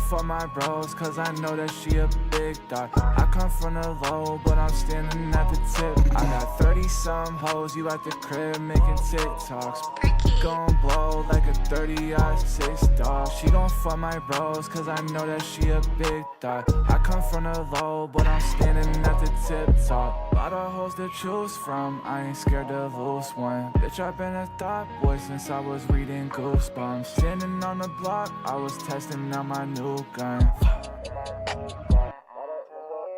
fuck my bros, cause I know that she a big dog. I come from the low, but I'm standing at the tip. I got 30-some hoes, you at the crib making TikToks. Gon' blow like a 30-6 dog. She gon' fuck my bros, cause I know that she a big dog. I come from the low, but I'm standing at the tip top. Lot of hoes to choose from, I ain't scared to lose one. Bitch, I've been a thought boy since I was reading Goosebumps. Standing on the block, I was testing out my new gun.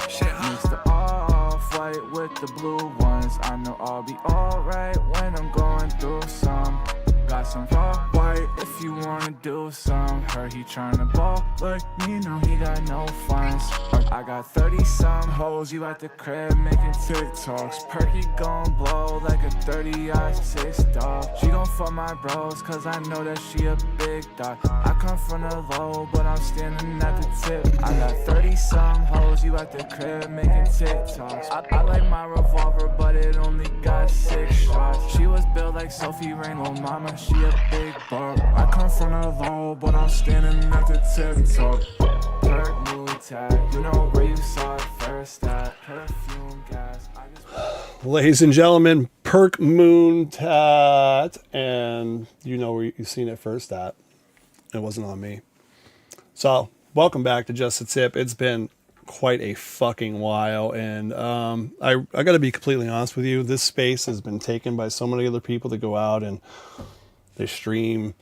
Mix the off-white with the blue ones. I know I'll be alright when I'm going through some. Got some raw white if you wanna do some. Heard he tryna ball like me, no he got no funds. I got 30-some hoes, you at the crib making TikToks. Perky gon' blow like a 30-6 dog. She gon' fuck my bros, cause I know that she a big dog. I come from the low, but I'm standing at the tip. I got 30-some hoes, you at the crib making TikToks. I like my revolver, but it only got 6 shots. She was built like Sophie Rain, lil' mama, she a big buck. I come from the low, but I'm standing at the tip top. Perk mood tag, you know where you saw it first at. Perfume gas, I just... Ladies and gentlemen, Perk Moon Tat, and you know where you've seen it first at. It wasn't on me. So, welcome back to Just a Tip. It's been quite a fucking while, and I got to be completely honest with you. This space has been taken by so many other people that go out and they stream.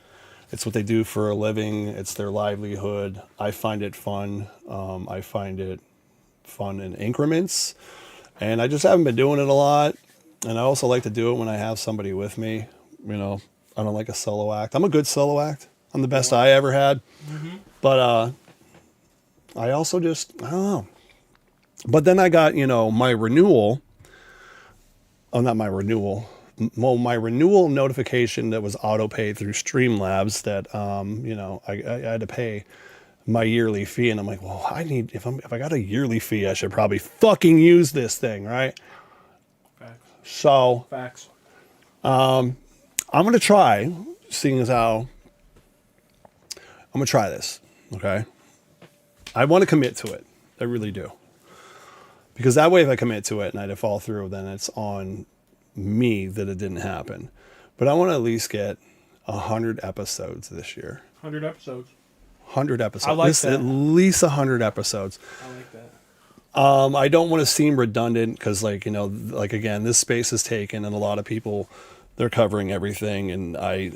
It's what they do for a living. It's their livelihood. I find it fun. I find it fun in increments, and I just haven't been doing it a lot. And I also like to do it when I have somebody with me. You know, I don't like a solo act. I'm a good solo act. I'm the best I ever had. Mm-hmm. But I also just, I don't know. But then I got, you know, my renewal. Oh, not my renewal. Well, my renewal notification that was auto paid through Streamlabs that, you know, I had to pay my yearly fee. And I'm like, well, I need, if I got a yearly fee, I should probably fucking use this thing, right? Facts. So, Facts. I'm going to try, seeing as how, I'm going to try this, okay? I want to commit to it. I really do. Because that way, if I commit to it and I fall through, then it's on me that it didn't happen. But I want to at least get 100 episodes this year. 100 episodes. 100 episodes. I like that. At least 100 episodes. I like that. I don't want to seem redundant because, like, you know, like, again, this space is taken and a lot of people, they're covering everything. And I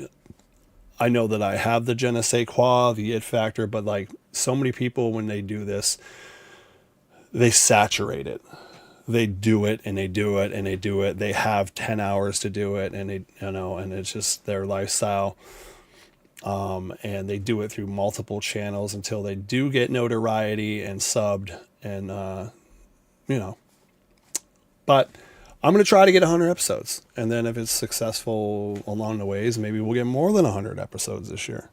know that I have the je ne sais quoi, the it factor, but, like, so many people, when they do this, they saturate it. They do it and they do it and they do it. They have 10 hours to do it, and they, you know, and it's just their lifestyle. And they do it through multiple channels until they do get notoriety and subbed, and, you know, but I'm going to try to get 100 episodes. And then if it's successful along the ways, maybe we'll get more than 100 episodes this year.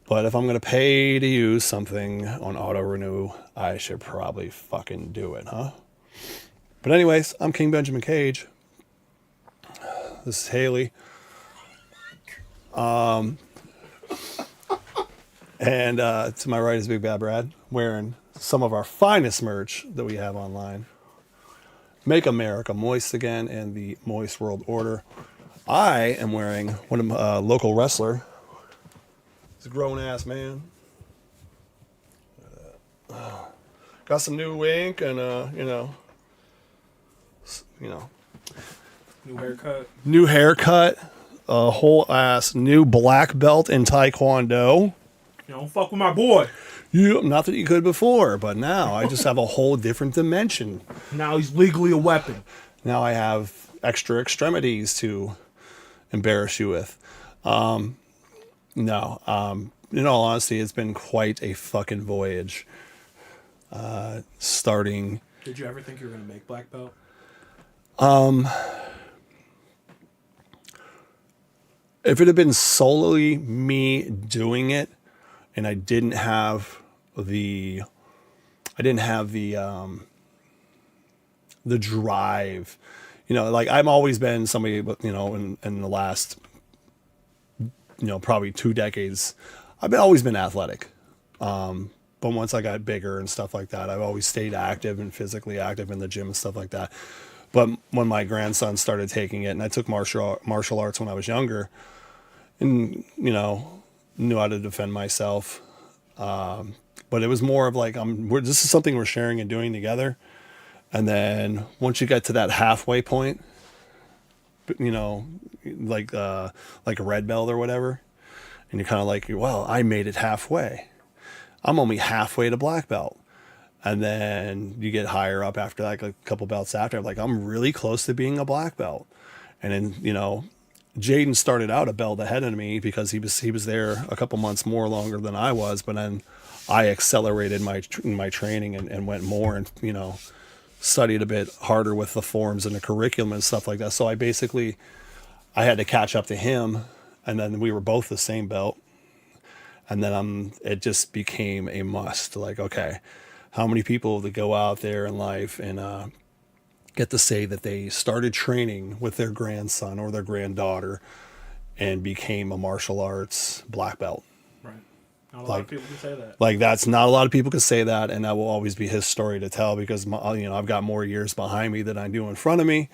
But if I'm going to pay to use something on auto renew, I should probably fucking do it, huh? But anyways, I'm King Benjamin Cage. This is Haley. And to my right is Big Bad Brad, wearing some of our finest merch that we have online. Make America Moist Again and the Moist World Order. I am wearing one of my local wrestler. He's a grown-ass man. Got some new ink and, you know. New haircut, a whole ass new black belt in Taekwondo. You don't fuck with my boy. Yeah, not that you could before, but now I just have a whole different dimension. Now he's legally a weapon. Now I have extra extremities to embarrass you with. No, in all honesty, it's been quite a fucking voyage. Starting. Did you ever think you were going to make black belt? If it had been solely me doing it, and I didn't have the drive, you know, like I've always been somebody, you know, in the last, you know, probably 2 decades, I've always been athletic. But once I got bigger and stuff like that, I've always stayed active and physically active in the gym and stuff like that. But when my grandson started taking it, and I took martial arts when I was younger, and knew how to defend myself. But it was more of like this is something we're sharing and doing together. And then once you get to that halfway point, like a red belt or whatever, and you're kind of like, well, I made it halfway. I'm only halfway to black belt. And then you get higher up after that, like a couple belts after. Like, I'm really close to being a black belt. And then, Jaden started out a belt ahead of me because he was there a couple months more longer than I was. But then I accelerated my training and went more and, studied a bit harder with the forms and the curriculum and stuff like that. So I had to catch up to him. And then we were both the same belt. And then it just became a must. Like, okay, how many people that go out there in life and get to say that they started training with their grandson or their granddaughter and became a martial arts black belt? Right. Not a lot of people can say that. Like, that's not a lot of people can say that, and that will always be his story to tell because I've got more years behind me than I do in front of me,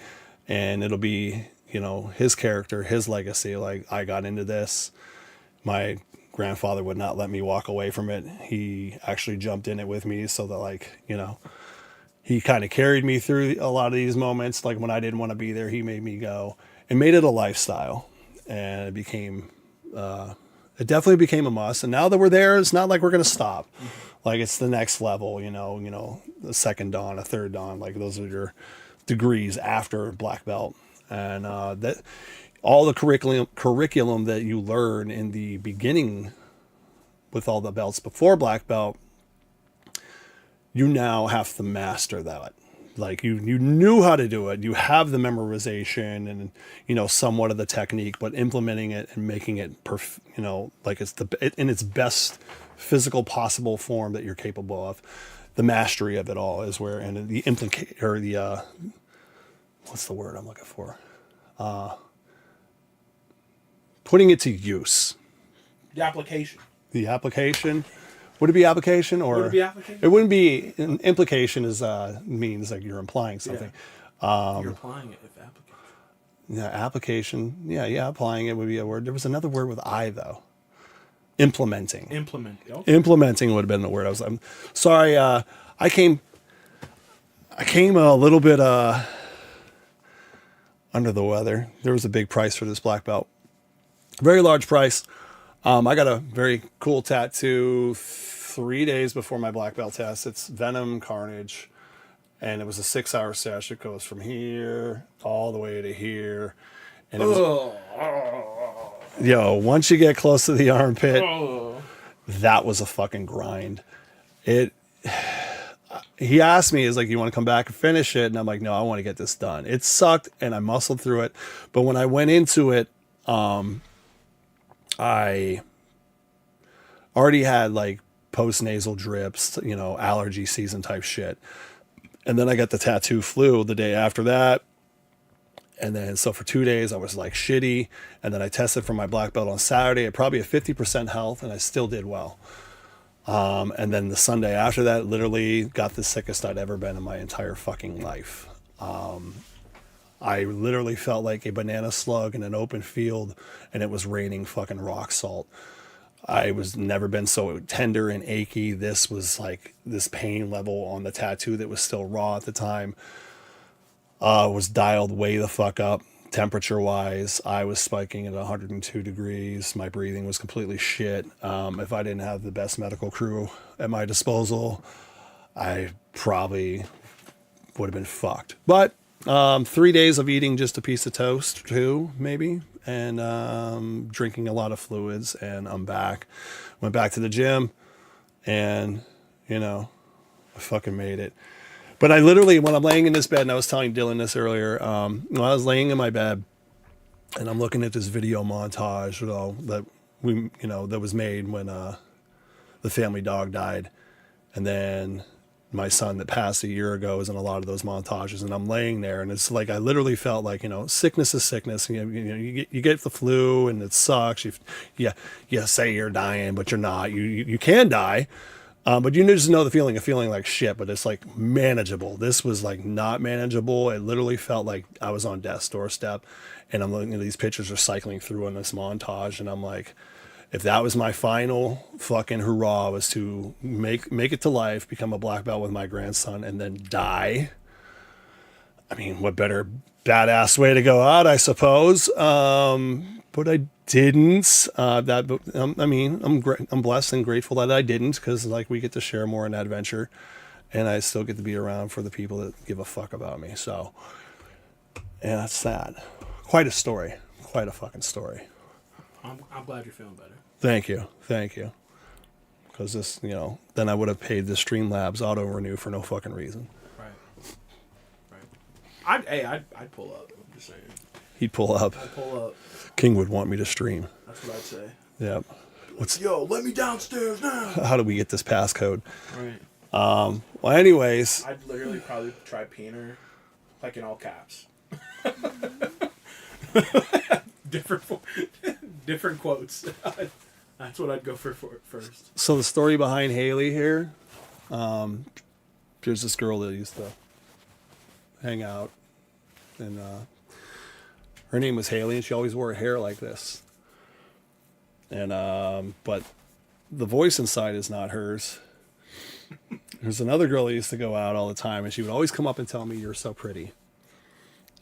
and it'll be his character, his legacy. Like, I got into this. My grandfather would not let me walk away from it. He actually jumped in it with me so that he kind of carried me through a lot of these moments. Like, when I didn't want to be there, he made me go and made it a lifestyle. And it definitely became a must. And now that we're there, it's not like we're going to stop. Like, it's the next level, the second dan, a third dan, like those are your degrees after black belt. And that all the curriculum that you learn in the beginning with all the belts before black belt, you now have to master that. Like, you knew how to do it. You have the memorization and, somewhat of the technique, but implementing it and making it like it's in its best physical possible form that you're capable of. The mastery of it all is where, and the what's the word I'm looking for? Putting it to use. The application. The application. Would it be application or? Would it be application? It wouldn't be. Implication means like you're implying something. Yeah. You're applying it if application. Yeah, application. Yeah. Applying it would be a word. There was another word with I though. Implementing. Okay. Implementing would have been the word. I'm sorry. I came a little bit under the weather. There was a big price for this black belt. Very large price. I got a very cool tattoo 3 days before my black belt test. It's Venom Carnage, and it was a 6-hour session. It goes from here all the way to here, and it was, once you get close to the armpit, that was a fucking grind. He asked me, you want to come back and finish it? And I'm like, no, I want to get this done. It sucked, and I muscled through it, but when I went into it, I already had like post-nasal drips, allergy season type shit. And then I got the tattoo flu the day after that. And then, so for 2 days I was like shitty. And then I tested for my black belt on Saturday at probably a 50% health, and I still did well. And then the Sunday after that, literally got the sickest I'd ever been in my entire fucking life. I literally felt like a banana slug in an open field, and it was raining fucking rock salt. I was never been so tender and achy. This was like this pain level on the tattoo that was still raw at the time. Was dialed way the fuck up. Temperature wise, I was spiking at 102 degrees. My breathing was completely shit. If I didn't have the best medical crew at my disposal, I probably would have been fucked. But 3 days of eating just a piece of toast too, maybe, and drinking a lot of fluids, and I'm back. Went back to the gym, and I fucking made it. But I literally, when I'm laying in this bed, and I was telling Dylan this earlier, when I was laying in my bed, and I'm looking at this video montage, that was made when the family dog died, and then my son that passed a year ago is in a lot of those montages, and I'm laying there, and it's like I literally felt like, sickness is sickness. You get the flu, and it sucks. You say you're dying, but you're not. You can die. But you just know the feeling of feeling like shit, but it's like manageable. This was like not manageable. It literally felt like I was on death's doorstep, and I'm looking at these pictures are cycling through in this montage, and I'm like, if that was my final fucking hurrah, was to make it to life, become a black belt with my grandson, and then die. I mean, what better badass way to go out, I suppose. But I didn't. I mean, I'm blessed and grateful that I didn't, because like we get to share more in that adventure, and I still get to be around for the people that give a fuck about me. So, yeah, that's that. Quite a story. Quite a fucking story. I'm glad you're feeling better. Thank you. Because this, then I would have paid the Streamlabs auto renew for no fucking reason. Right. I'd pull up. I'm just saying. He'd pull up. I'd pull up. King would want me to stream. That's what I'd say. Yep. Yo, let me downstairs now. How do we get this passcode? Right. Well, anyways. I'd literally probably try Peener, like in all caps. different quotes. That's what I'd go for first. So the story behind Haley here, there's this girl that used to hang out, and her name was Haley, and she always wore her hair like this. And but the voice inside is not hers. There's another girl that used to go out all the time, and she would always come up and tell me, "You're so pretty."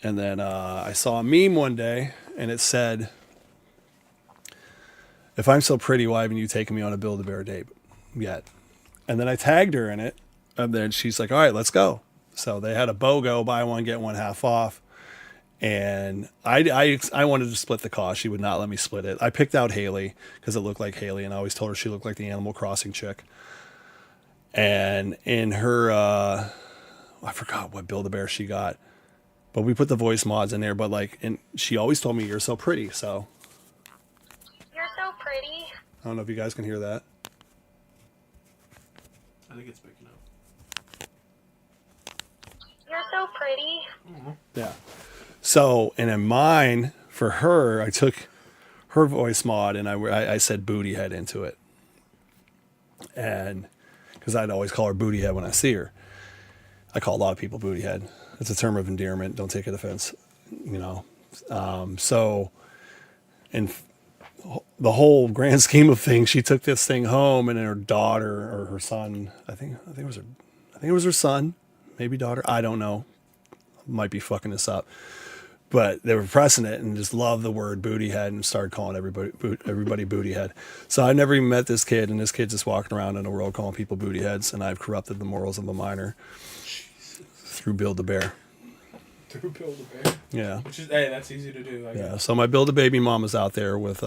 And then I saw a meme one day, and it said, "If I'm so pretty, why haven't you taken me on a Build-A-Bear date yet?" And then I tagged her in it, and then she's like, "All right, let's go." So they had a BOGO, buy one, get one half off. And I wanted to split the cost. She would not let me split it. I picked out Haley because it looked like Haley, and I always told her she looked like the Animal Crossing chick. And in her, I forgot what Build-A-Bear she got, but we put the voice mods in there. But and she always told me, "You're so pretty." So You're so pretty. I don't know if you guys can hear that. I think it's picking up. You're so pretty. Yeah. So, and in mine, for her, I took her voice mod and I said booty head into it. And because I'd always call her booty head when I see her. I call a lot of people booty head. It's a term of endearment. Don't take it offense, So, in the whole grand scheme of things, she took this thing home, and her daughter or her son, I think it was her son, maybe daughter. I don't know. Might be fucking this up. But they were pressing it and just loved the word booty head and started calling everybody booty head. So I never even met this kid, and this kid's just walking around in the world calling people booty heads, and I've corrupted the morals of a minor through Build-A-Bear. Through Build-A-Bear? Yeah. Which is, hey, that's easy to do. Yeah, so my Build-A-Baby mama's out there with...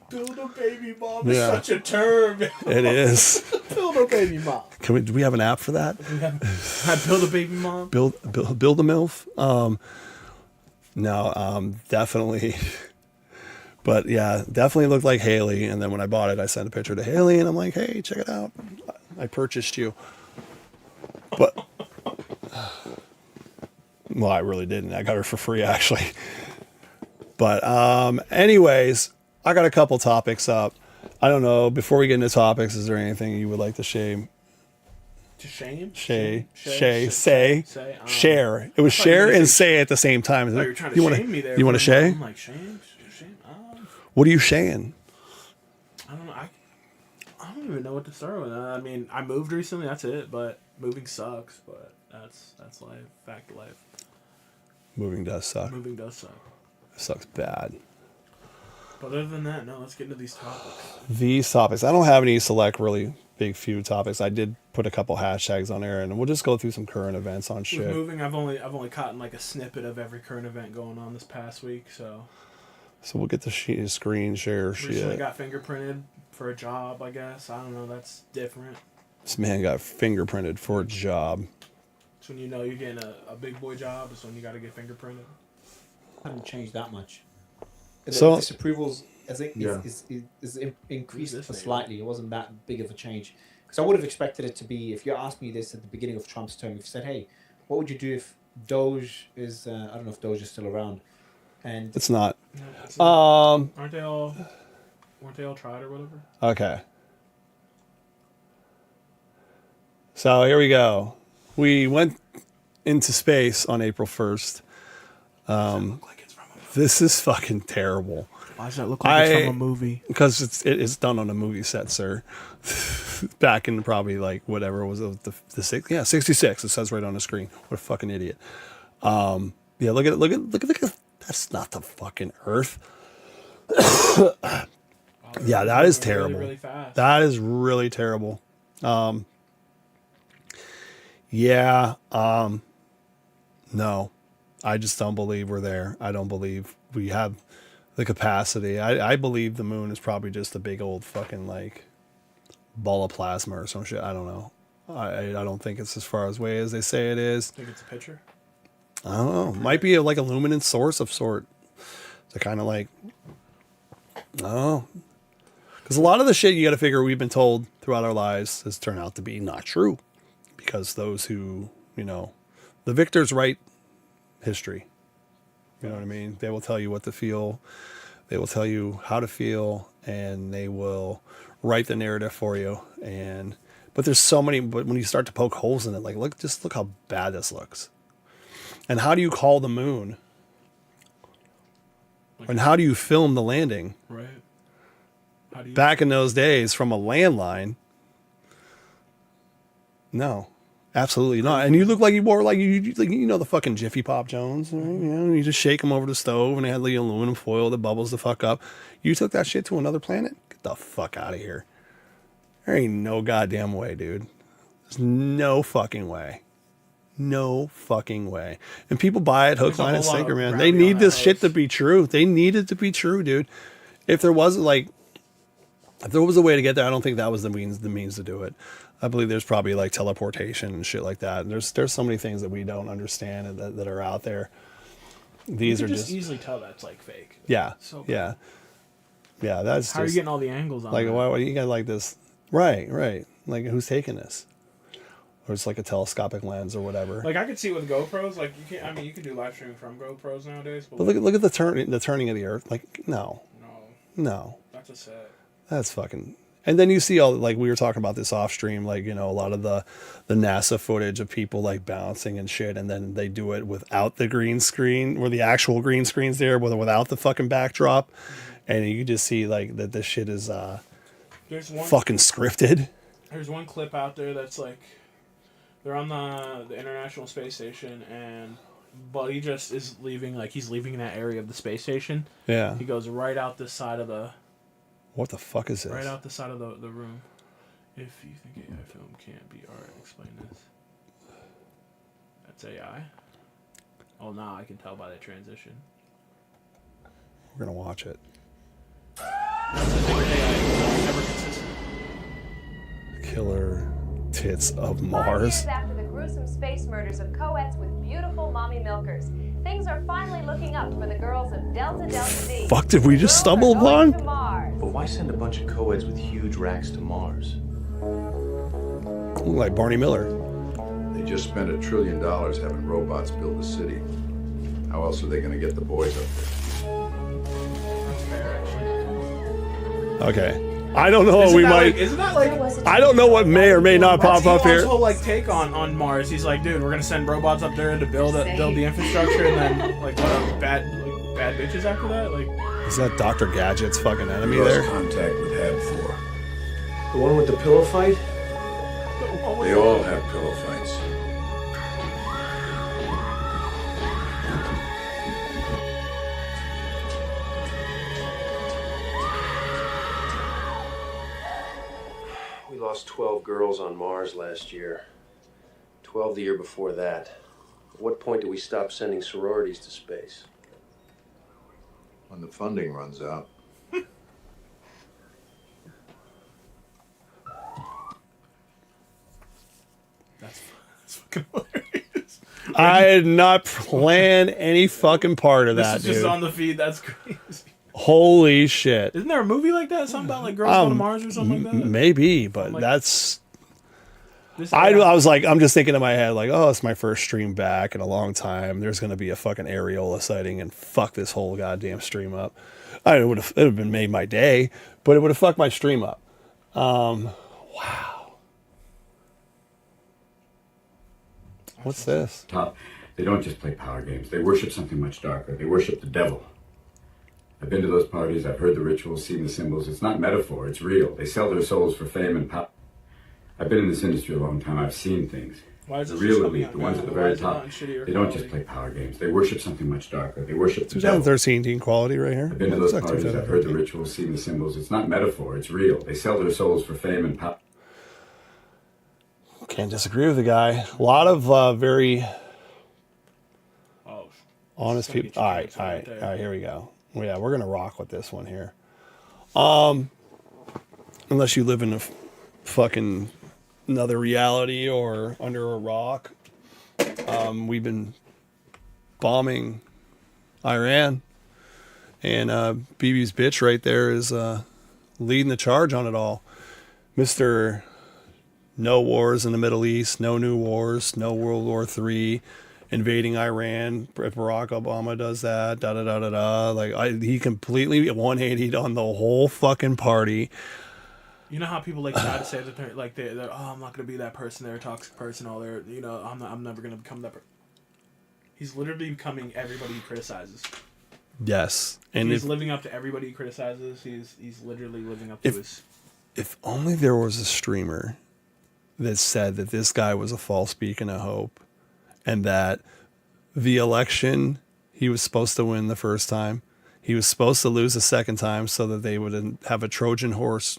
Build-A-Baby mom is such a term. It is. Build-A-Baby mom. Do we have an app for that? Build-A-Baby mom? Build a MILF? No, definitely. But yeah, definitely looked like Haley. And then when I bought it, I sent a picture to Haley, and I'm like, "Hey, check it out. I purchased you." But, well, I really didn't. I got her for free, actually. But anyways, I got a couple topics up. I don't know. Before we get into topics, is there anything you would like to shame? To shame? Say. Say. Share. It was share and say at the same time. Oh, you're trying to shame me there. You want to shay? I'm like, shame? What are you shaying? I don't know. I don't even know what to start with. I mean, I moved recently. That's it. But moving sucks. But that's life. Fact of life. Moving does suck. Moving does suck. It sucks bad. But other than that, no, let's get into these topics. I don't have any select really big few topics. I did put a couple hashtags on there, and we'll just go through some current events on shit. With moving, I've only caught like a snippet of every current event going on this past week, so we'll get the screen share shit. Recently got fingerprinted for a job, I guess. I don't know, that's different. This man got fingerprinted for a job. It's when you know you're getting a big boy job, it's when you gotta get fingerprinted. Hasn't changed that much. So disapprovals, I think, is increased slightly. It wasn't that big of a change, because I would have expected it to be. If you asked me this at the beginning of Trump's term, if you said, "Hey, what would you do if Doge is?" I don't know if Doge is still around, and it's not. No, weren't they all tried or whatever? Okay. So here we go. We went into space on April 1st. Look like it's from a movie. This is fucking terrible. Why does that look like it's from a movie? Because it's done on a movie set, sir. Back in probably like whatever was it, the 66. It says right on the screen. What a fucking idiot. Yeah, look at that's not the fucking Earth. Yeah, that is terrible. Really, really fast. That is really terrible. No, I just don't believe we're there. I don't believe we have the capacity. I believe the moon is probably just a big old fucking like ball of plasma or some shit. I don't know. I don't think it's as far away as they say it is. Think it's a picture? I don't know. Might be like a luminous source of sort. To kind of like, because a lot of the shit you got to figure we've been told throughout our lives has turned out to be not true. Because those who, the victors write history. You know what I mean? They will tell you what to feel. They will tell you how to feel, and they will write the narrative for you. But there's so many. But when you start to poke holes in it, like look how bad this looks. And how do you call the moon? And how do you film the landing? Right. How do you... Back in those days, from a landline. No, absolutely not. And you look like you wore like the fucking Jiffy Pop Jones. Right? You just shake them over the stove, and they had the aluminum foil that bubbles the fuck up. You took that shit to another planet? Get the fuck out of here. There ain't no goddamn way, dude. There's no fucking way. No fucking way. And people buy it hook, line, and sinker, man. They need this shit to be true. They need it to be true, dude. If there was a way to get there, I don't think that was the means to do it. I believe there's probably like teleportation and shit like that. And there's so many things that we don't understand and that are out there. These you are can just easily tell that's like fake. Yeah. So yeah. Yeah, that's how are you getting all the angles on like that? why you got like this right. Like who's taking this? Or it's like a telescopic lens or whatever. Like I could see with GoPros, like you can do live streaming from GoPros nowadays. But look at the turning of the Earth. Like no. That's a set. That's fucking. And then you see all like we were talking about this off stream, like a lot of the NASA footage of people like bouncing and shit, and then they do it without the green screen, or the actual green screen's there, without the fucking backdrop, and you just see like that this shit is fucking scripted. There's one clip out there that's like. They're on the International Space Station, but he just is leaving, like he's leaving that area of the space station. Yeah. He goes right out this side of the... What the fuck is this? Right out the side of the room. If you think AI film can't be art, explain this. That's AI? Oh, now I can tell by the transition. We're going to watch it. AI never consistent. Killer... tits of 5 Mars. years after the gruesome space murders of co-eds with beautiful mommy milkers, things are finally looking up for the girls of Delta D. Fuck did we just stumble upon? But why send a bunch of co-eds with huge racks to Mars? Look like Barney Miller. They just spent $1 trillion having robots build a city. How else are they going to get the boys up there? Okay. I don't know what we might. Isn't that like? I don't know what may or may not pop up here. His whole like take on Mars. He's like, dude, we're gonna send robots up there to build the infrastructure, and then like what bad bitches after that. Like, is that Dr. Gadget's fucking enemy Who there? lost contact with Hab 4. The one with the pillow fight? They all have pillow fights. We lost 12 girls on Mars last year. 12 the year before that. At what point do we stop sending sororities to space? When the funding runs out. that's fucking hilarious. I did not plan any fucking part of that, This is dude. just on the feed. That's crazy. Holy shit. Isn't there a movie like that? Something about like girls going to Mars or something like that? Maybe, but like- that's. This I was like, I'm just thinking in my head, like, oh, it's my first stream back in a long time. There's going to be a fucking areola sighting and fuck this whole goddamn stream up. It would have been made my day, but it would have fucked my stream up. Wow. What's this? Top. They don't just play power games. They worship something much darker. They worship the devil. I've been to those parties. I've heard the rituals, seen the symbols. It's not metaphor. It's real. They sell their souls for fame and power. I've been in this industry a long time. I've seen things. Why is The this real just coming elite, out the ones now? at the Why very is it not top, in shittier they don't quality? just play power games. They worship something much darker. They worship the devil. 2013 quality right here. I've been to Looks those like parties. I've heard the 2013. rituals, seen the symbols. It's not metaphor. It's real. They sell their souls for fame and power. Can't disagree with the guy. A lot of very Oh, honest Gotta people. get your All right, pants all on right, right there. all right. Here we go. Well, yeah, we're gonna rock with this one here. Unless you live in a fucking another reality or under a rock. We've been bombing Iran, and BB's bitch right there is leading the charge on it all. Mr. No wars in the Middle East, no new wars, no World War III, invading Iran. If Barack Obama does that, da da da da da. Like he completely 180'd on the whole fucking party. You know how people like try to say that they're like they're oh, I'm not gonna be that person. They're a toxic person. All they're I'm never gonna become that person. He's literally becoming everybody he criticizes. Yes, and He's living up to everybody he criticizes. He's literally living up to his. if only there was a streamer that said that this guy was a false beacon of hope, and that the election he was supposed to win the first time, he was supposed to lose the second time, so that they would have a Trojan horse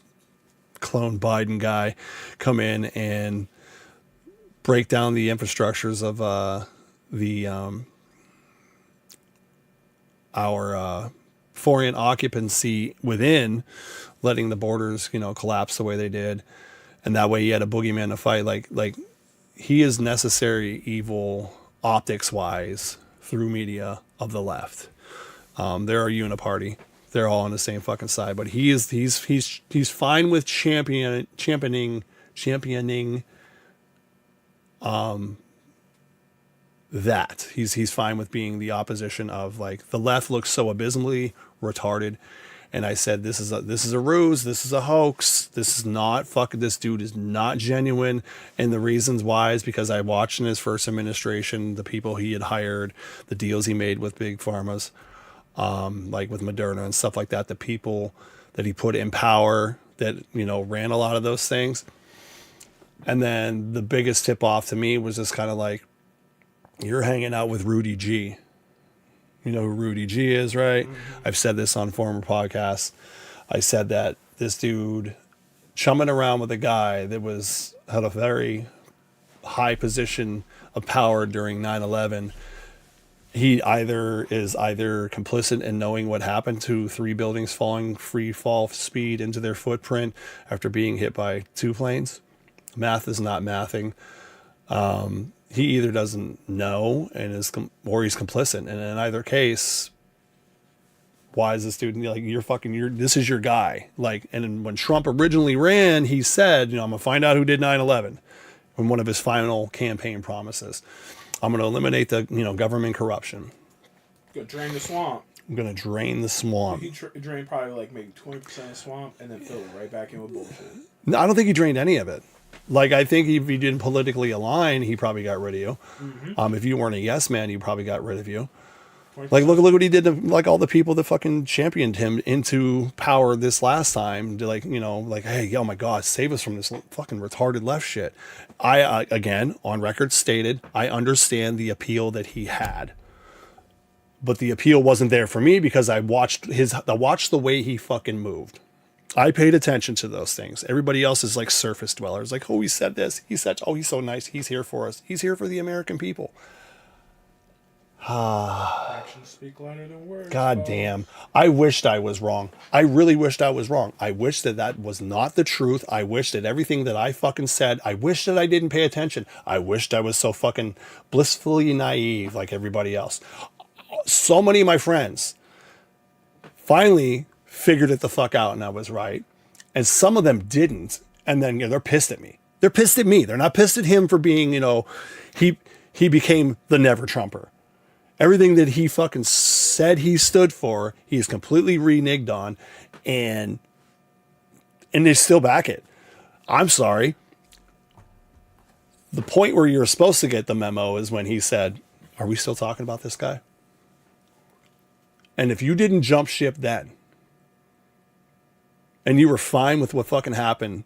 clone Biden guy come in and break down the infrastructures of our foreign occupancy within, letting the borders, collapse the way they did, and that way he had a boogeyman to fight. Like he is necessary evil optics wise through media of the left. They're a uniparty. They're all on the same fucking side, but he's fine with championing that. He's fine with being the opposition of, like, the left looks so abysmally retarded, and I said this is a ruse, this is a hoax, this dude is not genuine, and the reasons why is because I watched in his first administration the people he had hired, the deals he made with big pharmas, like with Moderna and stuff like that, the people that he put in power that, ran a lot of those things. And then the biggest tip off to me was just kind of like, you're hanging out with Rudy G. You know who Rudy G is, right? Mm-hmm. I've said this on former podcasts. I said that this dude chumming around with a guy that had a very high position of power during 9/11. He is either complicit in knowing what happened to 3 buildings falling free fall speed into their footprint after being hit by 2 planes. Math is not mathing. He either doesn't know or he's complicit. And in either case, why is this dude like, this is your guy? Like, and when Trump originally ran, he said, I'm going to find out who did 9/11 in one of his final campaign promises. I'm going to eliminate the, government corruption. Go drain the swamp. I'm going to drain the swamp. He drained probably like maybe 20% of the swamp and then filled it right back in with bullshit. No, I don't think he drained any of it. Like, I think if he didn't politically align, he probably got rid of you. Mm-hmm. If you weren't a yes man, he probably got rid of you. 20%. Like, look what he did to, like, all the people that fucking championed him into power this last time. To, like, hey, oh my God, save us from this fucking retarded left shit. I, again, on record stated, I understand the appeal that he had. But the appeal wasn't there for me because I watched the way he fucking moved. I paid attention to those things. Everybody else is like surface dwellers. Like, oh, he said this. He said, oh, he's so nice. He's here for us. He's here for the American people. Actions speak louder than words. God damn. I wished I was wrong. I really wished I was wrong. I wish that was not the truth. I wish that everything that I fucking said, I wish that I didn't pay attention. I wished I was so fucking blissfully naive like everybody else. So many of my friends finally figured it the fuck out and I was right. And some of them didn't. And then, they're pissed at me. They're pissed at me. They're not pissed at him for being, he became the never Trumper. Everything that he fucking said he stood for, he's completely reneged on, and they still back it. I'm sorry. The point where you're supposed to get the memo is when he said, "Are we still talking about this guy?" And if you didn't jump ship then, and you were fine with what fucking happened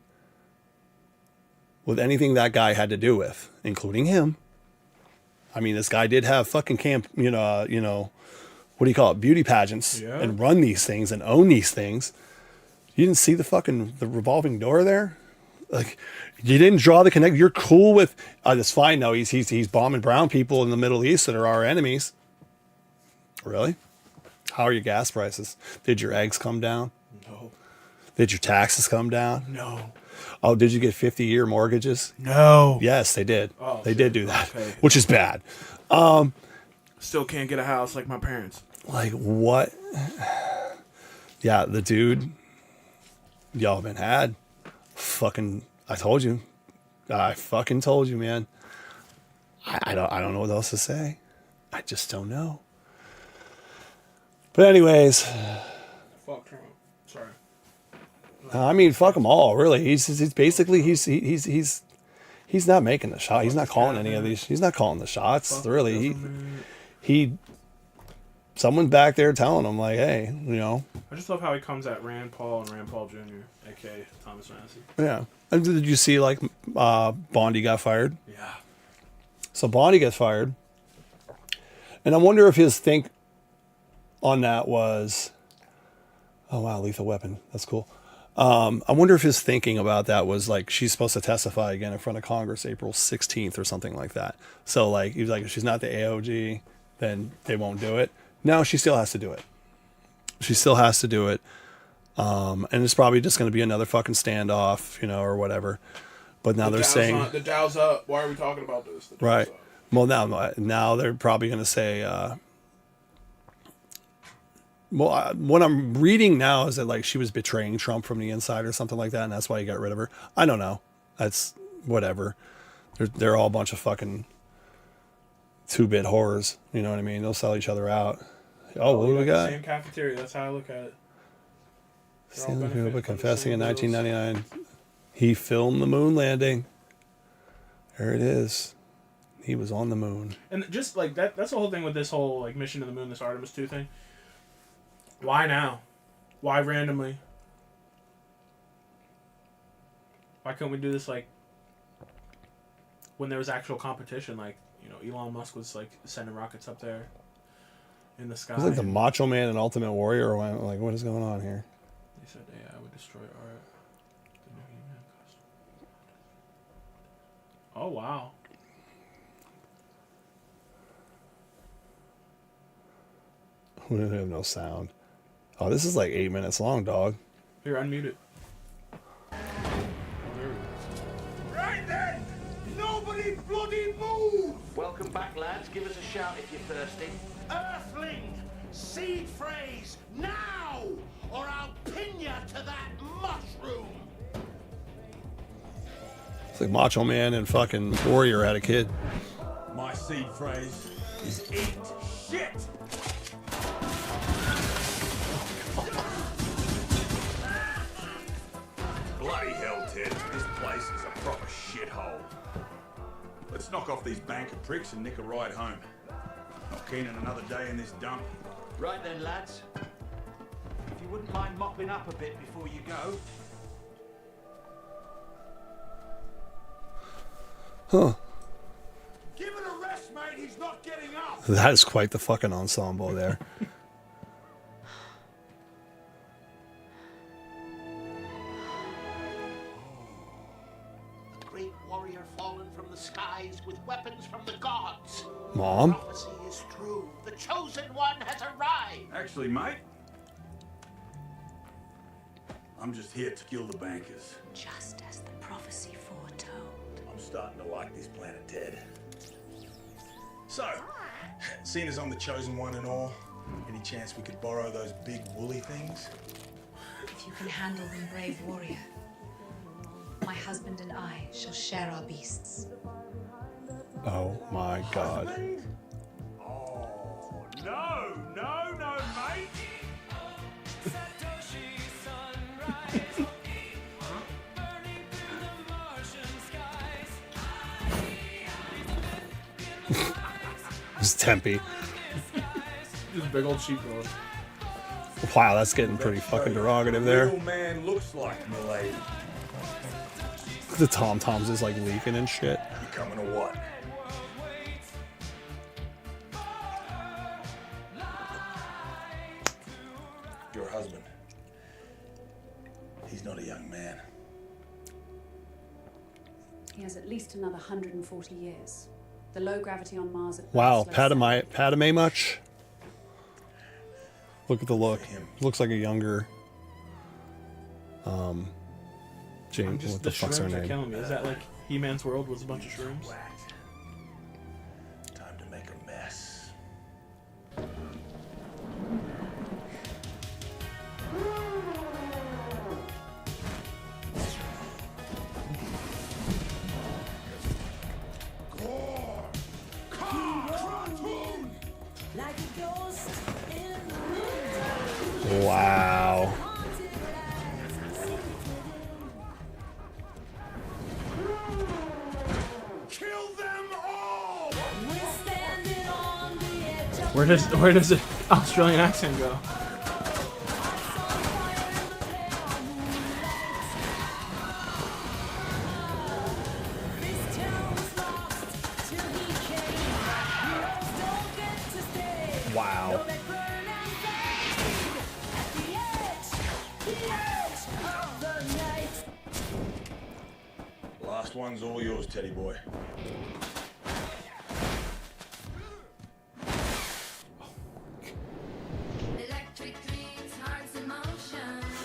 with anything that guy had to do with, including him. I mean, this guy did have fucking what do you call it? Beauty pageants and run these things and own these things. You didn't see the revolving door there? Like, you didn't draw the connect. You're cool with, it's fine. No, he's bombing brown people in the Middle East that are our enemies. Really? How are your gas prices? Did your eggs come down? No. Did your taxes come down? No. Oh, did you get 50-year mortgages? No. Yes, they did. Oh, they did do that, okay. which is bad. Still can't get a house like my parents. Like, what? Yeah, the dude, y'all been had. Fucking, I told you. I fucking told you, man. I don't know what else to say. I just don't know. But anyways, Fuck Trump. Sorry. I mean, fuck them all, really. He's basically he's not making the shot. He's not calling any of these. He's not calling the shots. Fuck Really, someone's back there telling him, like, hey, I just love how he comes at Rand Paul and Rand Paul Jr., aka Thomas Massey. Yeah. And did you see, like, Bondi got fired? Yeah. So Bondi gets fired, and I wonder if his think on that was, oh wow, lethal weapon. That's cool. I wonder if his thinking about that was like, she's supposed to testify again in front of Congress April 16th or something like that. So like, he was like, if she's not the AOG, then they won't do it. No, she still has to do it. She still has to do it. And it's probably just going to be another fucking standoff, or whatever. But now they're saying the Dow's up. Why are we talking about this? Right. Well, now they're probably going to say, what I'm reading now is that like she was betraying Trump from the inside or something like that, and that's why he got rid of her. I don't know. That's whatever. They're all a bunch of fucking 2-bit whores. You know what I mean? They'll sell each other out. Oh, what do we got? Same cafeteria. That's how I look at it. Stanley Kubrick confessing in 1999, he filmed the moon landing. There it is. He was on the moon. And just like that's the whole thing with this whole like mission to the moon, this Artemis 2 thing. Why now? Why randomly? Why couldn't we do this like when there was actual competition? Like, Elon Musk was like sending rockets up there in the sky. It's like the Macho Man and Ultimate Warrior. Like, what is going on here? They said AI would destroy art. Oh wow. We have no sound. Oh, this is like 8 minutes long, dog. Here, unmute it. Right then! Nobody bloody move! Welcome back, lads. Give us a shout if you're thirsty. Earthling! Seed phrase! Now! Or I'll pin ya to that mushroom! It's like Macho Man and fucking Warrior had a kid. My seed phrase is eat shit! Bloody hell, Ted. This place is a proper shithole. Let's knock off these banker pricks and nick a ride home. Not keen on another day in this dump. Right then, lads. If you wouldn't mind mopping up a bit before you go. Huh. Give it a rest, mate. He's not getting up. That is quite the fucking ensemble there. A great warrior fallen from the skies with weapons from the gods. Mom? The prophecy is true. The chosen one has arrived. Actually, mate, I'm just here to kill the bankers. Just as the prophecy foretold. I'm starting to like this planet, Ted. So, seeing as I'm the chosen one and all, any chance we could borrow those big woolly things? If you can handle them, brave warrior, my husband and I shall share our beasts. Oh my God. Oh, no, mate. was Tempe. This big old sheep going. Wow, that's getting pretty fucking derogative there. Real man looks like milady. The tom-toms is like leaking and shit. You coming or what? Your husband. He's not a young man. He has at least another 140 years. The low gravity on Mars at Wow, slows Padme much? Look at the look. Looks like a younger. Jane, what the fuck's her shrooms are name? killing me. Is that like He-Man's world was a bunch of shrooms? Time to make a mess. Wow. Kill them all! Where does the Australian accent go? Wow. Last one's all yours, Teddy boy.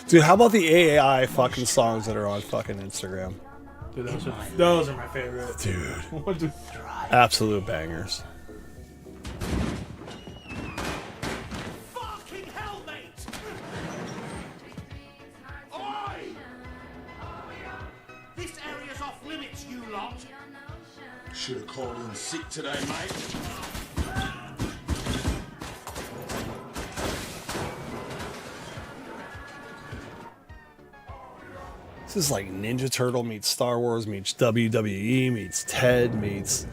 Dude, how about the AI fucking songs that are on fucking Instagram? Dude, those are my favorite. Dude. Absolute bangers. Fucking hell, mate! Oi! This area's off limits, you lot. Should have called in sick today, mate. This is like Ninja Turtle meets Star Wars meets WWE meets Ted meets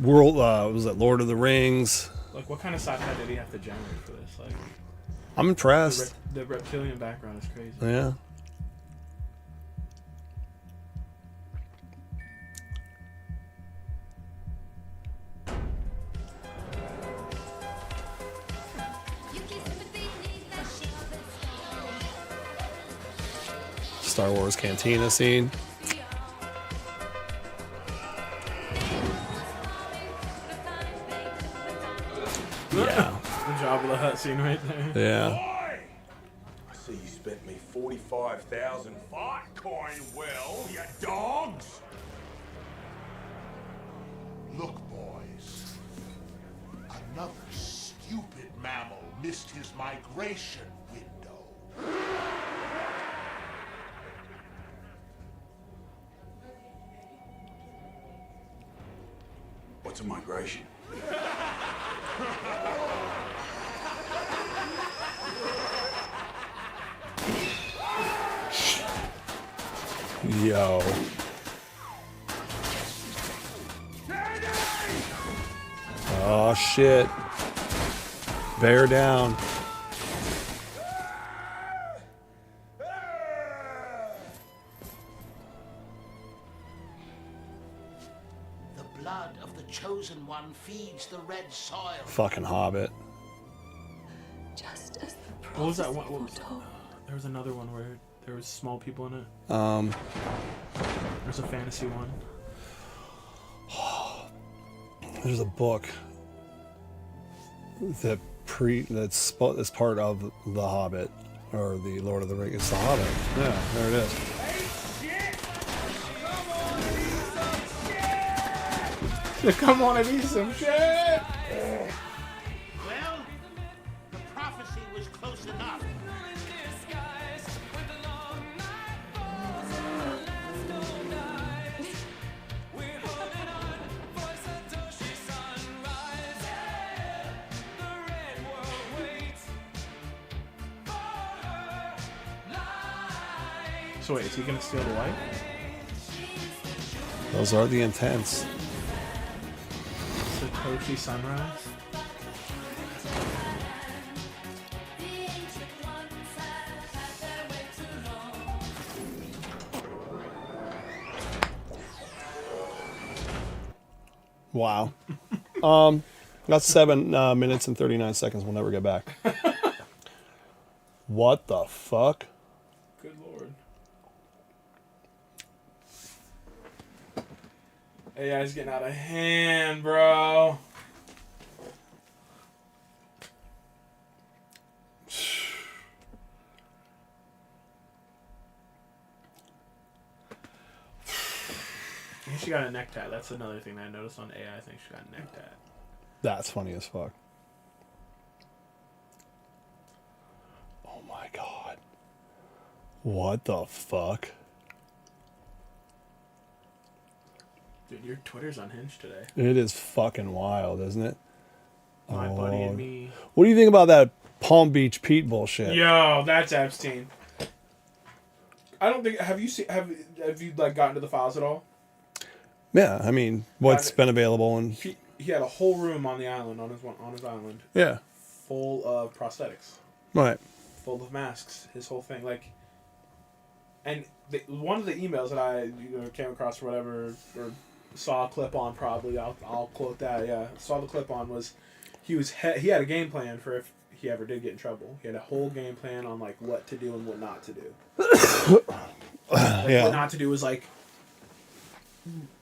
was it Lord of the Rings? Like, what kind of sci-fi did he have to generate for this? Like, I'm impressed. the reptilian background is crazy. Yeah. Star Wars Cantina scene. Yeah. The Jabba the Hutt scene right there. Yeah. I see you spent me 45,000 fight coin. Well, you dogs. Look, boys. Another stupid mammal missed his migration window. What's a migration? Yo. Oh shit. Bear down. The blood of the chosen one feeds the red soil. Fucking Hobbit. Just as the What was that one? What was there was another one where there was small people in it. There's a fantasy one. There's a book that's part of The Hobbit or the Lord of the Rings. It's The Hobbit. Yeah, there it is. Come on and eat some shit. Well, the prophecy was close enough. So wait, is he gonna steal the wife? Those are the intents. Toshi Sunrise. Wow. That's 7 minutes and 39 seconds. We'll never get back. What the fuck? Good lord. AI's getting out of hand, bro. I think she got a neck tat. That's another thing that I noticed on AI. I think she got a neck tat. That's funny as fuck. Oh my god. What the fuck? Dude, your Twitter's unhinged today. It is fucking wild, isn't it? My buddy and me. What do you think about that Palm Beach Pete bullshit? Yo, that's Epstein. I don't think. Have you seen? Have you like gotten to the files at all? Yeah, I mean, what's been available and He had a whole room on the island on his island. Yeah. Full of prosthetics. Right. Full of masks. His whole thing, like. And one of the emails that I came across or whatever, or saw a clip on probably, I'll quote that. Yeah, saw the clip on was he had a game plan for if he ever did get in trouble. He had a whole game plan on like what to do and what not to do. Yeah. What not to do was like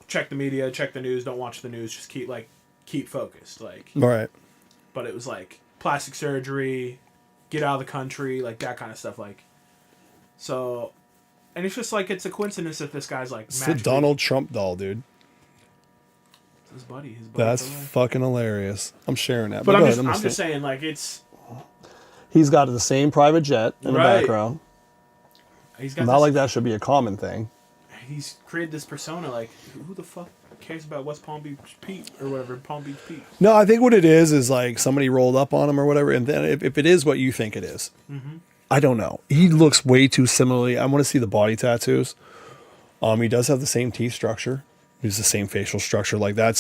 check the media, check the news, don't watch the news, just keep focused, like. Right. But it was like plastic surgery, get out of the country, like that kind of stuff, like. So, and it's just like it's a coincidence that this guy's like. It's the Donald Trump doll, dude. His buddy. That's fucking hilarious. I'm sharing that. But go I'm ahead, just saying, like it's. He's got the same private jet in the background. He's got Not like that should be a common thing. He's created this persona, like who the fuck cares about West Palm Beach Pete or whatever, Palm Beach Pete. No, I think what it is like somebody rolled up on him or whatever, and then if it is what you think it is, I don't know. He looks way too similarly. I want to see the body tattoos. He does have the same teeth structure. He's the same facial structure. That's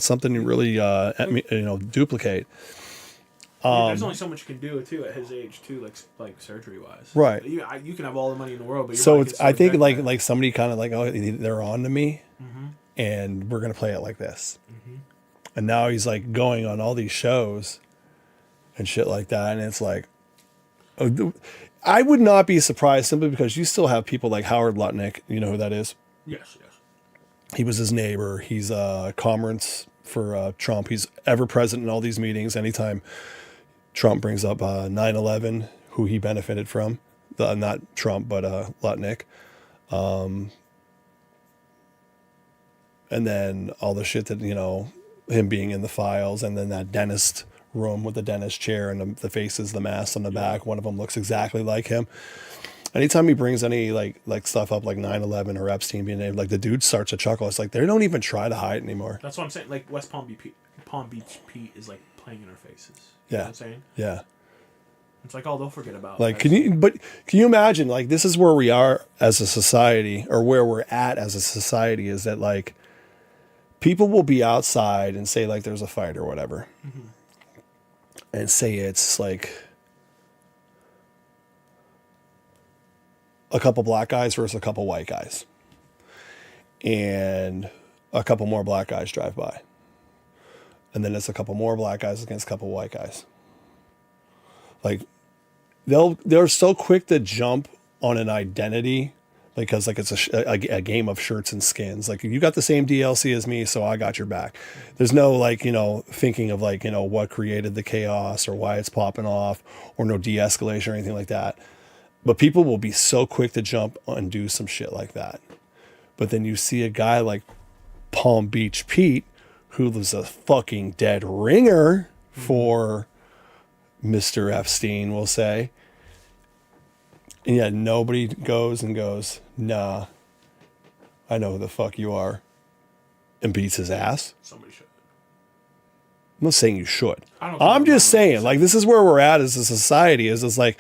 something you really duplicate. There's only so much you can do too at his age too, like surgery wise. Right. You can have all the money in the world, but so it's. I think like somebody kind of like, oh, they're on to me, and we're gonna play it like this. And now he's like going on all these shows, and shit like that, and it's like, I would not be surprised simply because you still have people like Howard Lutnick. You know who that is? Yes. He was his neighbor. He's commerce for Trump. He's ever present in all these meetings. Anytime Trump brings up 9/11, who he benefited from, not Trump, but Lutnick. And then all the shit that, him being in the files, and then that dentist room with the dentist chair and the faces, the masks on the back. One of them looks exactly like him. Anytime he brings any like stuff up like 9/11 or Epstein being named, like the dude starts to chuckle. It's like they don't even try to hide anymore. That's what I'm saying. Like West Palm Beach Pete is like playing in our faces. Yeah. You know what I'm saying? Yeah. It's like, they'll forget about. Like, can you imagine, like, this is where we are as a society, or where we're at as a society, is that like people will be outside and say like there's a fight or whatever, and say it's like a couple black guys versus a couple white guys, and a couple more black guys drive by, and then it's a couple more black guys against a couple white guys. Like, they're so quick to jump on an identity because like it's a game of shirts and skins. Like, you got the same DLC as me, so I got your back. There's no like, thinking of like, what created the chaos or why it's popping off, or no de-escalation or anything like that. But people will be so quick to jump and do some shit like that. But then you see a guy like Palm Beach Pete, who was a fucking dead ringer for Mr. Epstein, we'll say. And yet nobody goes, nah, I know who the fuck you are, and beats his ass. Somebody should. I'm not saying you should. I'm just saying, like, this is where we're at as a society. Is it's like,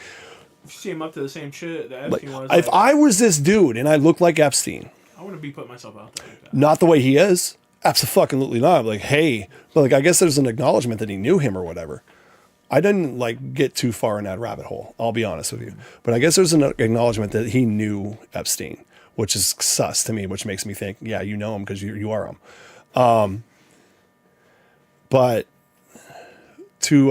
if you see him up to the same shit that like, Epstein was. if I was this dude and I looked like Epstein, I wouldn't be putting myself out there like that. not the way he is, Absolutely not. Like, hey, but like, I guess there's an acknowledgement that he knew him or whatever. I didn't like get too far in that rabbit hole. I'll be honest with you, but I guess there's an acknowledgement that he knew Epstein, which is sus to me, which makes me think, yeah, you know him because you are him. But to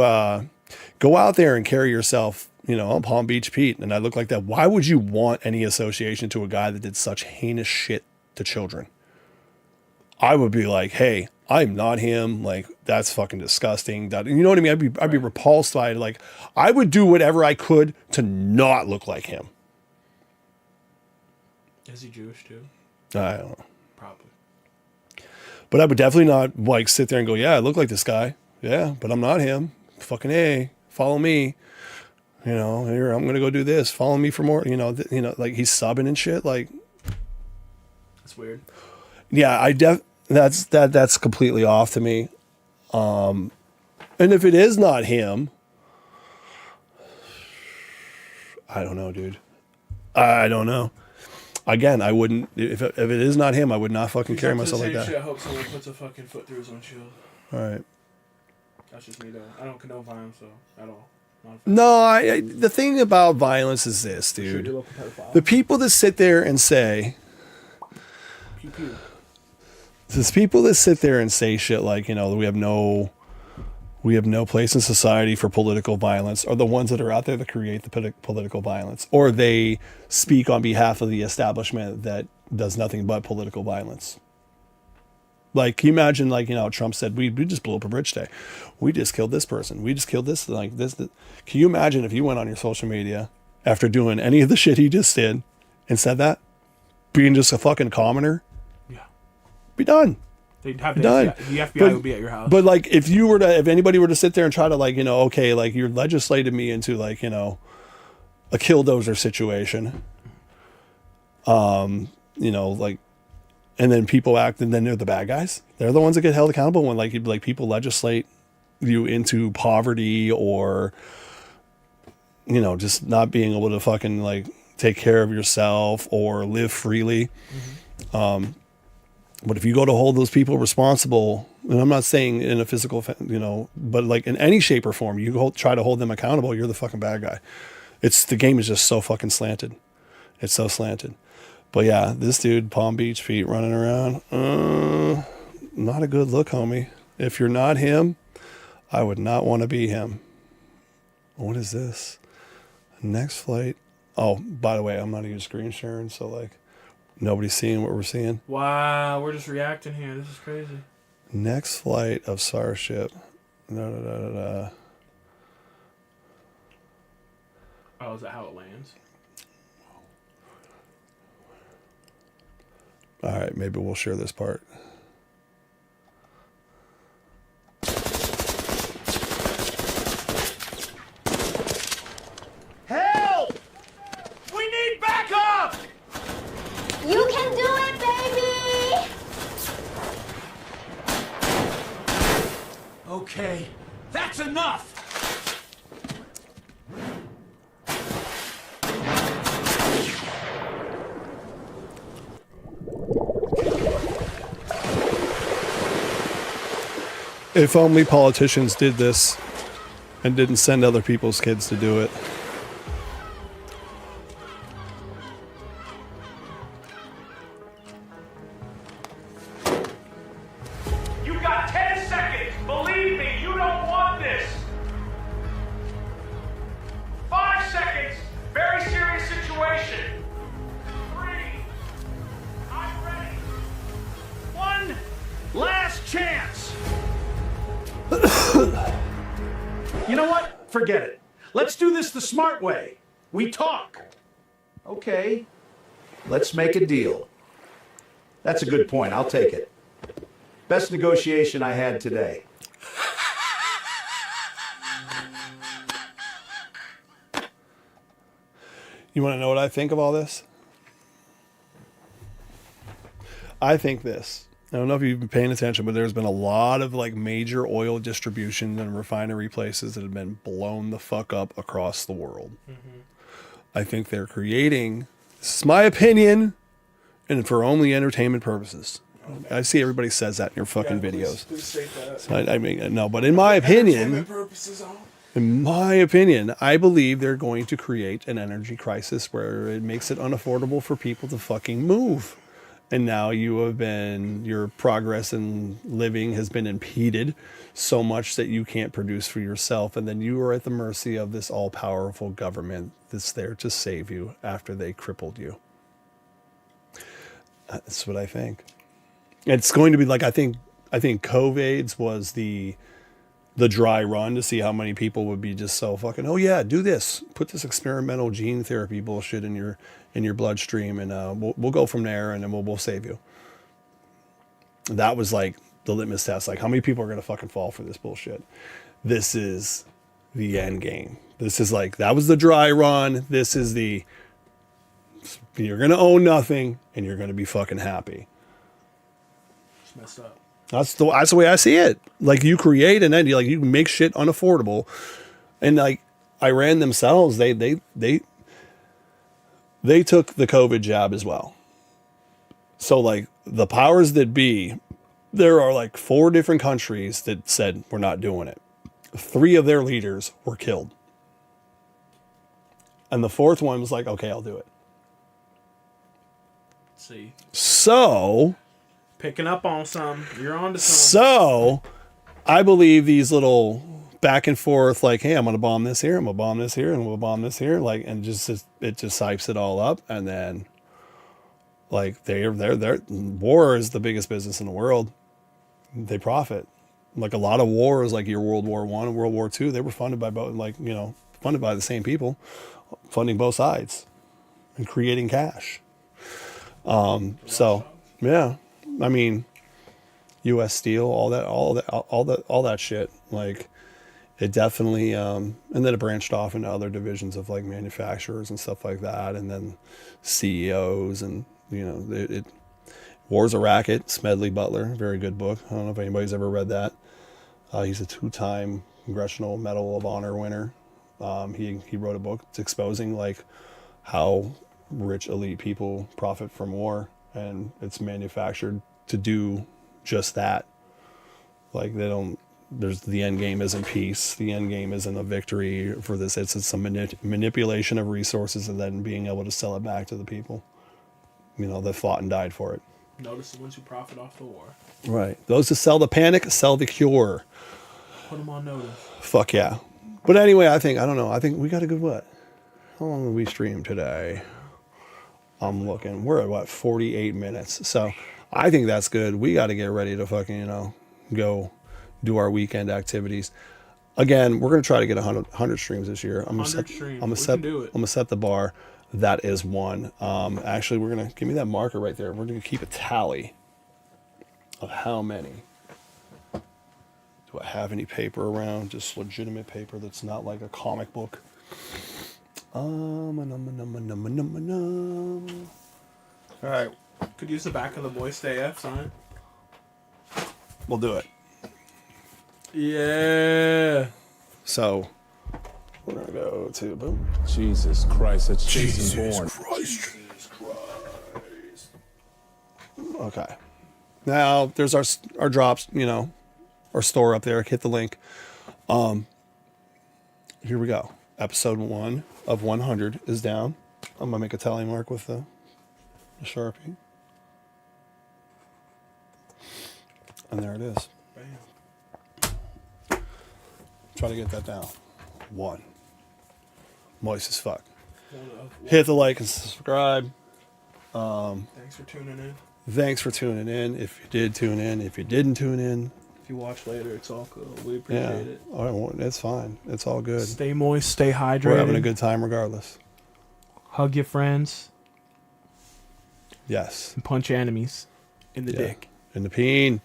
go out there and carry yourself, you know, I'm Palm Beach Pete, and I look like that. Why would you want any association to a guy that did such heinous shit to children? I would be like, hey, I'm not him. Like, that's fucking disgusting. That, you know what I mean? I'd be repulsed by it. Like, I would do whatever I could to not look like him. Is he Jewish too? I don't know. Probably. But I would definitely not like sit there and go, yeah, I look like this guy. Yeah, but I'm not him. Fucking A, follow me. You know, here, I'm going to go do this. Follow me for more. You know, like he's subbing and shit. Like, that's weird. Yeah, that's completely off to me. And if it is not him, I don't know, dude. I don't know. Again, I wouldn't, if it is not him, I would not fucking carry myself like that. Shit, I hope someone puts a fucking foot through his own shield. All right. That's just me though. I don't condone violence though, at all. No, the thing about violence is this, dude. The people that sit there and say, Pew pew. there's people that sit there and say shit like, you know, we have no place in society for political violence, are the ones that are out there that create the political violence, or they speak on behalf of the establishment that does nothing but political violence. Like, can you imagine, like, you know, Trump said, we just blew up a bridge today. We just killed this person. We just killed this, like this. Can you imagine if you went on your social media after doing any of the shit he just did and said that? Being just a fucking commoner? Yeah. Be done. They'd have Be the done. FBI would be at your house. But like, if anybody were to sit there and try to, like, you know, okay, like, you legislated me into, like, you know, a killdozer situation, you know, like, and then people act, and then they're the bad guys. They're the ones that get held accountable when, like people legislate you into poverty, or, you know, just not being able to fucking, like, take care of yourself or live freely. Mm-hmm. But if you go to hold those people responsible, and I'm not saying in a physical, you know, but like in any shape or form, you try to hold them accountable, you're the fucking bad guy. The game is just so fucking slanted. It's so slanted. But yeah, this dude, Palm Beach Pete, running around, not a good look, homie. If you're not him, I would not want to be him. What is this? Next flight. Oh, by the way, I'm not even screen sharing, so like nobody's seeing what we're seeing. Wow, we're just reacting here. This is crazy. Next flight of Starship. Oh, is that how it lands? All right, maybe we'll share this part. Help! We need backup! You can do it, baby! Okay, that's enough! If only politicians did this and didn't send other people's kids to do it. You got 10 seconds! Believe me, you don't want this! 5 seconds! Very serious situation! 3. I'm ready! 1 last chance! You know what? Forget it. Let's do this the smart way. We talk. Okay, let's make a deal. That's a good point. I'll take it. Best negotiation I had today. You want to know what I think of all this? I think this. I don't know if you've been paying attention, but there's been a lot of like major oil distribution and refinery places that have been blown the fuck up across the world. Mm-hmm. I think they're creating, this is my opinion, and for only entertainment purposes. I see everybody says that in your fucking Yeah, videos. please state that. So I mean, no, but in my opinion, I believe they're going to create an energy crisis where it makes it unaffordable for people to fucking move. And now your progress in living has been impeded so much that you can't produce for yourself. And then you are at the mercy of this all-powerful government that's there to save you after they crippled you. That's what I think. It's going to be like, I think COVID's was the dry run to see how many people would be just so fucking, oh yeah, do this, put this experimental gene therapy bullshit in your bloodstream, and we'll go from there, and then we'll save you. That was like the litmus test. Like, how many people are gonna fucking fall for this bullshit? This is the end game. This is like, that was the dry run. This is you're gonna own nothing, and you're gonna be fucking happy. It's messed up. That's the way I see it. Like, you create and then you make shit unaffordable, and like Iran themselves, they took the COVID jab as well. So like the powers that be, there are like 4 different countries that said we're not doing it. 3 of their leaders were killed, and the 4th one was like, okay, I'll do it. See. So. Picking up on some. You're on to some. So, I believe these little back and forth, like, hey, I'm going to bomb this here, I'm going to bomb this here, and we'll bomb this here, like, and it just hypes it all up, and then, like, they're war is the biggest business in the world. They profit. Like, a lot of wars, like your World War I and World War II, they were funded by both, like, funded by the same people, funding both sides and creating cash. So, yeah. I mean, U.S. Steel, all that shit. Like, it definitely, and then it branched off into other divisions of like manufacturers and stuff like that, and then CEOs, and War's a Racket. Smedley Butler, very good book. I don't know if anybody's ever read that. He's a 2-time Congressional Medal of Honor winner. He wrote a book exposing like how rich elite people profit from war. And it's manufactured to do just that. Like, the end game isn't peace. The end game isn't a victory for this. It's a manipulation of resources and then being able to sell it back to the people, that fought and died for it. Notice the ones who profit off the war. Right. Those who sell the panic, sell the cure. Put them on notice. Fuck yeah. But anyway, I think we got a good what? How long did we stream today? I'm looking. We're at what, 48 minutes. So I think that's good. We got to get ready to fucking, go do our weekend activities. Again, we're going to try to get 100 streams this year. I'm going to set the bar. That is one. Actually, we're going to give me that marker right there. We're going to keep a tally of how many. Do I have any paper around? Just legitimate paper that's not like a comic book. All right. Could use the back of the Moist AF sign. We'll do it. Yeah. So we're gonna go to boom. Jesus Christ, that's Jason Bourne. Jesus Christ. Okay. Now there's our drops, our store up there. Hit the link. Here we go. Episode 1 of 100 is down. I'm gonna make a tally mark with the Sharpie. And there it is. Bam. Try to get that down. 1. Moist as fuck. Hit the like and subscribe. Thanks for tuning in. Thanks for tuning in. If you did tune in, if you didn't tune in, if you watch later, it's all cool. We appreciate it. All right, it's fine. It's all good. Stay moist, stay hydrated. We're having a good time regardless. Hug your friends. Yes. And punch your enemies in the dick. In the peen.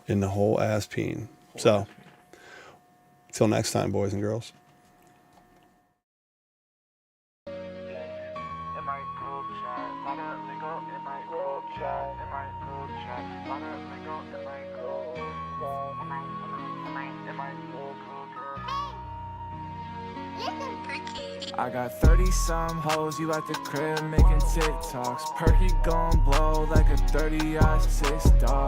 In the whole ass peen. So, till next time, boys and girls. I got 30-some hoes, you at the crib making TikToks. Perky gon' blow like a 30-06 dog.